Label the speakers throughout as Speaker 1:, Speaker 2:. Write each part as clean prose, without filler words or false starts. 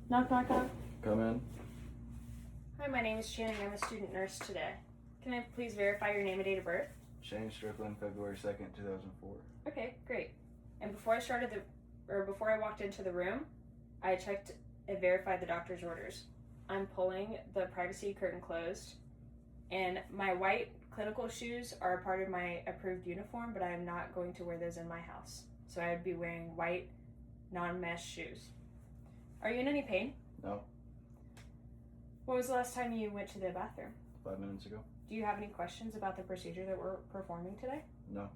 Speaker 1: Knock, knock, knock.
Speaker 2: Come in.
Speaker 1: Hi, my name is Shannon. I'm a student nurse today. Can I please verify your name and date of birth?
Speaker 2: Shane Strickland, February 2nd, 2004.
Speaker 1: Okay, great. And before I walked into the room, I checked and verified the doctor's orders. I'm pulling the privacy curtain closed, and my white clinical shoes are a part of my approved uniform, but I am not going to wear those in my house. So I would be wearing white, non-mesh shoes. Are you in any pain?
Speaker 2: No.
Speaker 1: When was the last time you went to the bathroom?
Speaker 2: 5 minutes ago.
Speaker 1: Do you have any questions about the procedure that we're performing today?
Speaker 2: No.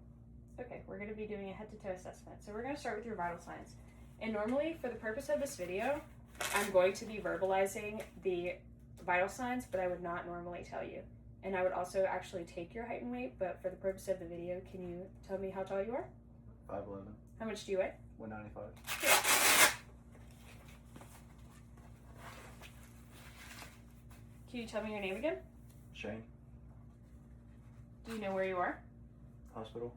Speaker 1: Okay, we're going to be doing a head-to-toe assessment. So we're going to start with your vital signs. And normally, for the purpose of this video, I'm going to be verbalizing the vital signs, but I would not normally tell you. And I would also actually take your height and weight, but for the purpose of the video, can you tell me how tall you are?
Speaker 2: 5'11".
Speaker 1: How much do you weigh?
Speaker 2: 195.
Speaker 1: Can you tell me your name again?
Speaker 2: Shane.
Speaker 1: Do you know where you are?
Speaker 2: Hospital.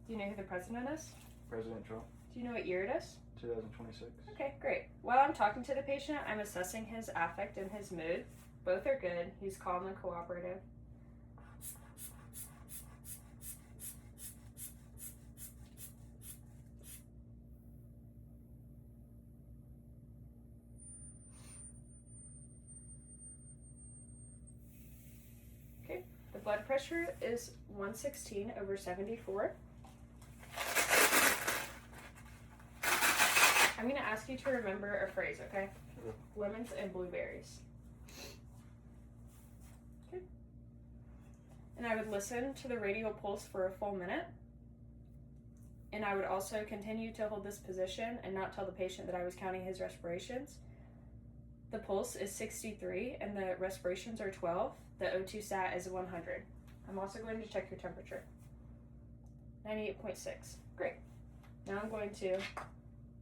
Speaker 1: Do you know who the president is?
Speaker 2: President Trump.
Speaker 1: Do you know what year it is?
Speaker 2: 2026.
Speaker 1: Okay, great. While I'm talking to the patient, I'm assessing his affect and his mood. Both are good. He's calm and cooperative. Okay, the blood pressure is 116/74. I'm going to ask you to remember a phrase, okay?
Speaker 2: Sure.
Speaker 1: Lemons and blueberries. Okay. And I would listen to the radial pulse for a full minute. And I would also continue to hold this position and not tell the patient that I was counting his respirations. The pulse is 63 and the respirations are 12. The O2 sat is 100. I'm also going to check your temperature. 98.6. Great. Now I'm going to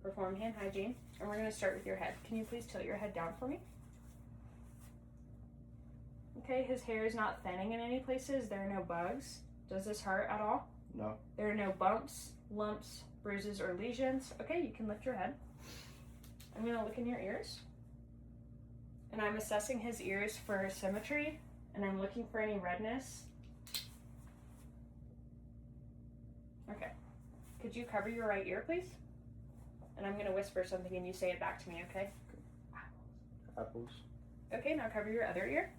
Speaker 1: perform hand hygiene, and we're going to start with your head. Can you please tilt your head down for me? Okay, his hair is not thinning in any places. There are no bugs. Does this hurt at all?
Speaker 2: No.
Speaker 1: There are no bumps, lumps, bruises, or lesions. Okay, you can lift your head. I'm going to look in your ears, and I'm assessing his ears for symmetry, and I'm looking for any redness. Okay. Could you cover your right ear, please? And I'm going to whisper something and you say it back to me, okay?
Speaker 2: Apples.
Speaker 1: Okay, now cover your other ear.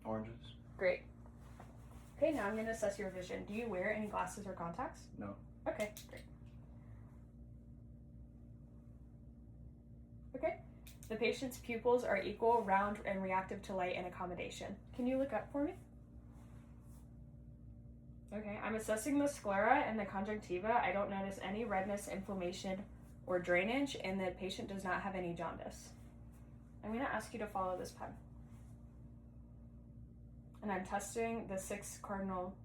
Speaker 2: Oranges.
Speaker 1: Great. Okay, now I'm going to assess your vision. Do you wear any glasses or contacts?
Speaker 2: No.
Speaker 1: Okay, great. Okay, the patient's pupils are equal, round, and reactive to light and accommodation. Can you look up for me? Okay, I'm assessing the sclera and the conjunctiva. I don't notice any redness, inflammation, or drainage, and the patient does not have any jaundice. I'm going to ask you to follow this pen. And I'm testing the 6 cardinal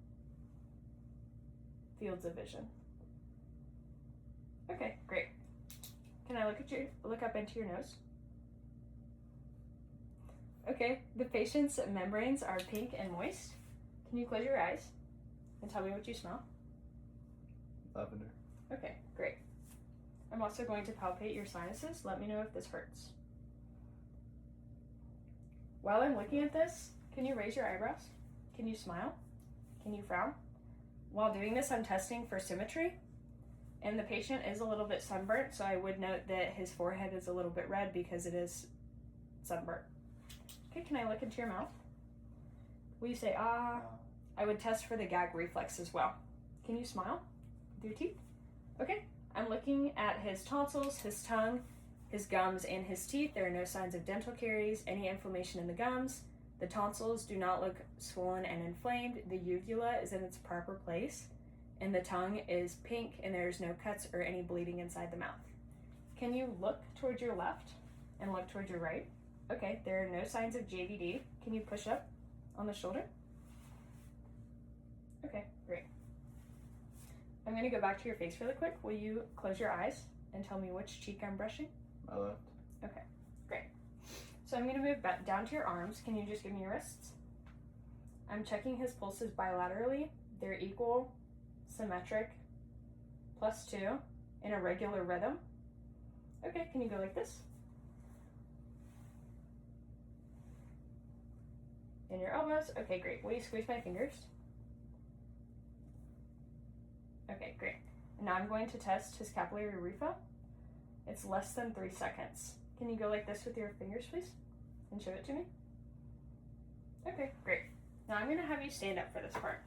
Speaker 1: fields of vision. Okay, great. Can I look up into your nose? Okay, the patient's membranes are pink and moist. Can you close your eyes and tell me what you smell?
Speaker 2: Lavender.
Speaker 1: Okay, great. I'm also going to palpate your sinuses. Let me know if this hurts. While I'm looking at this, can you raise your eyebrows? Can you smile? Can you frown? While doing this, I'm testing for symmetry. And the patient is a little bit sunburnt, so I would note that his forehead is a little bit red because it is sunburnt. Okay, can I look into your mouth? Will you say, ah? I would test for the gag reflex as well. Can you smile with your teeth? Okay, I'm looking at his tonsils, his tongue, his gums, and his teeth. There are no signs of dental caries, any inflammation in the gums. The tonsils do not look swollen and inflamed. The uvula is in its proper place, and the tongue is pink, and there's no cuts or any bleeding inside the mouth. Can you look towards your left and look towards your right? Okay, there are no signs of JVD. Can you push up on the shoulder? Okay, great. I'm going to go back to your face really quick. Will you close your eyes and tell me which cheek I'm brushing?
Speaker 2: My left.
Speaker 1: Okay, great. So I'm going to move back down to your arms. Can you just give me your wrists? I'm checking his pulses bilaterally. They're equal, symmetric, +2, in a regular rhythm. Can you go like this? In your elbows. Okay, great. Will you squeeze my fingers? Okay, great. And now I'm going to test his capillary refill. It's less than 3 seconds. Can you go like this with your fingers, please? And show it to me? Okay, great. Now I'm going to have you stand up for this part.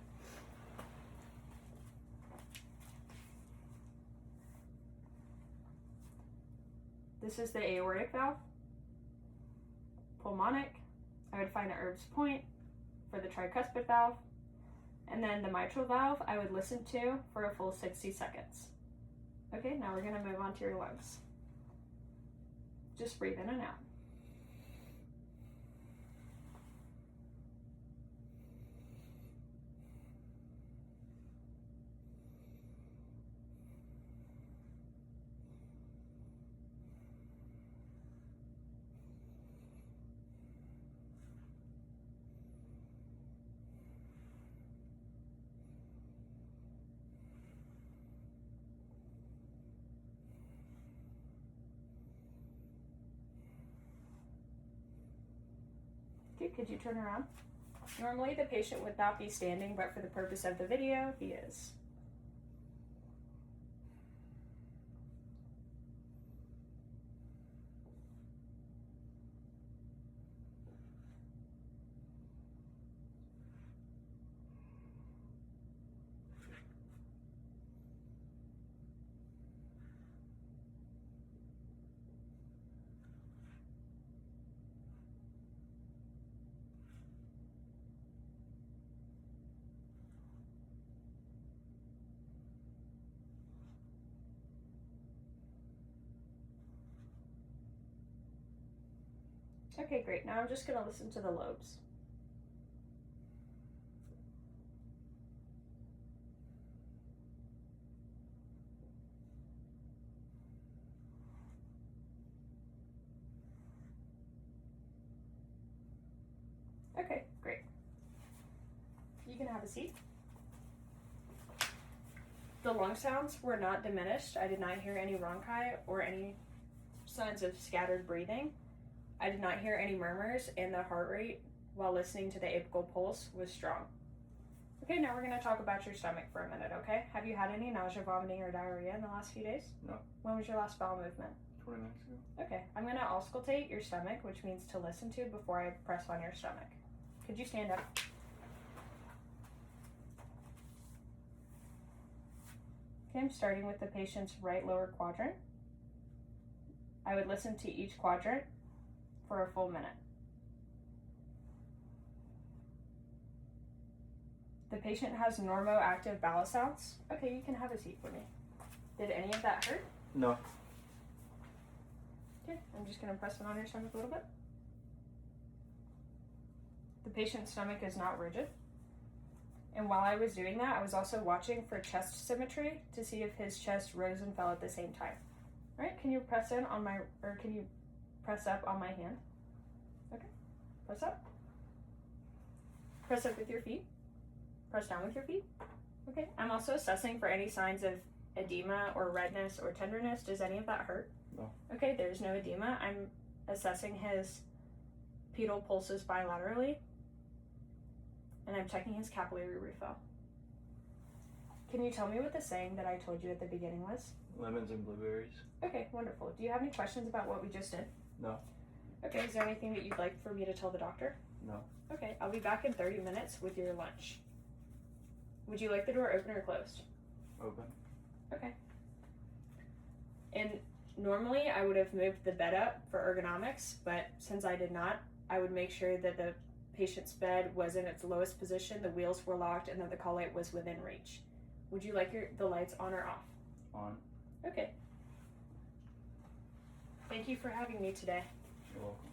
Speaker 1: This is the aortic valve, pulmonic. I would find an Erb's point for the tricuspid valve, and then the mitral valve I would listen to for a full 60 seconds. Okay, now we're going to move on to your lungs. Just breathe in and out. Okay, could you turn around? Normally the patient would not be standing, but for the purpose of the video, he is. Okay, great. Now I'm just going to listen to the lobes. Okay, great. You can have a seat. The lung sounds were not diminished. I did not hear any rhonchi or any signs of scattered breathing. I did not hear any murmurs, and the heart rate while listening to the apical pulse was strong. Okay, now we're going to talk about your stomach for a minute, okay? Have you had any nausea, vomiting, or diarrhea in the last few days?
Speaker 2: No.
Speaker 1: When was your last bowel movement?
Speaker 2: 20 minutes ago.
Speaker 1: Okay, I'm going to auscultate your stomach, which means to listen to before I press on your stomach. Could you stand up? Okay, I'm starting with the patient's right lower quadrant. I would listen to each quadrant for a full minute. The patient has normoactive bowel sounds. Okay, you can have a seat for me. Did any of that hurt?
Speaker 2: No.
Speaker 1: Okay, I'm just going to press it on your stomach a little bit. The patient's stomach is not rigid. And while I was doing that, I was also watching for chest symmetry to see if his chest rose and fell at the same time. All right, can you press in on my, or can you press up on my hand? Okay, press up. Press up with your feet. Press down with your feet. Okay, I'm also assessing for any signs of edema or redness or tenderness. Does any of that hurt?
Speaker 2: No.
Speaker 1: Okay, there's no edema. I'm assessing his pedal pulses bilaterally, and I'm checking his capillary refill. Can you tell me what the saying that I told you at the beginning was?
Speaker 2: Lemons and blueberries.
Speaker 1: Okay, wonderful. Do you have any questions about what we just did?
Speaker 2: No.
Speaker 1: Okay, is there anything that you'd like for me to tell the doctor?
Speaker 2: No.
Speaker 1: Okay, I'll be back in 30 minutes with your lunch. Would you like the door open or closed?
Speaker 2: Open.
Speaker 1: Okay. And normally I would have moved the bed up for ergonomics, but since I did not, I would make sure that the patient's bed was in its lowest position, the wheels were locked, and that the call light was within reach. Would you like the lights on or off?
Speaker 2: On.
Speaker 1: Okay. Thank you for having me today.
Speaker 2: You're welcome.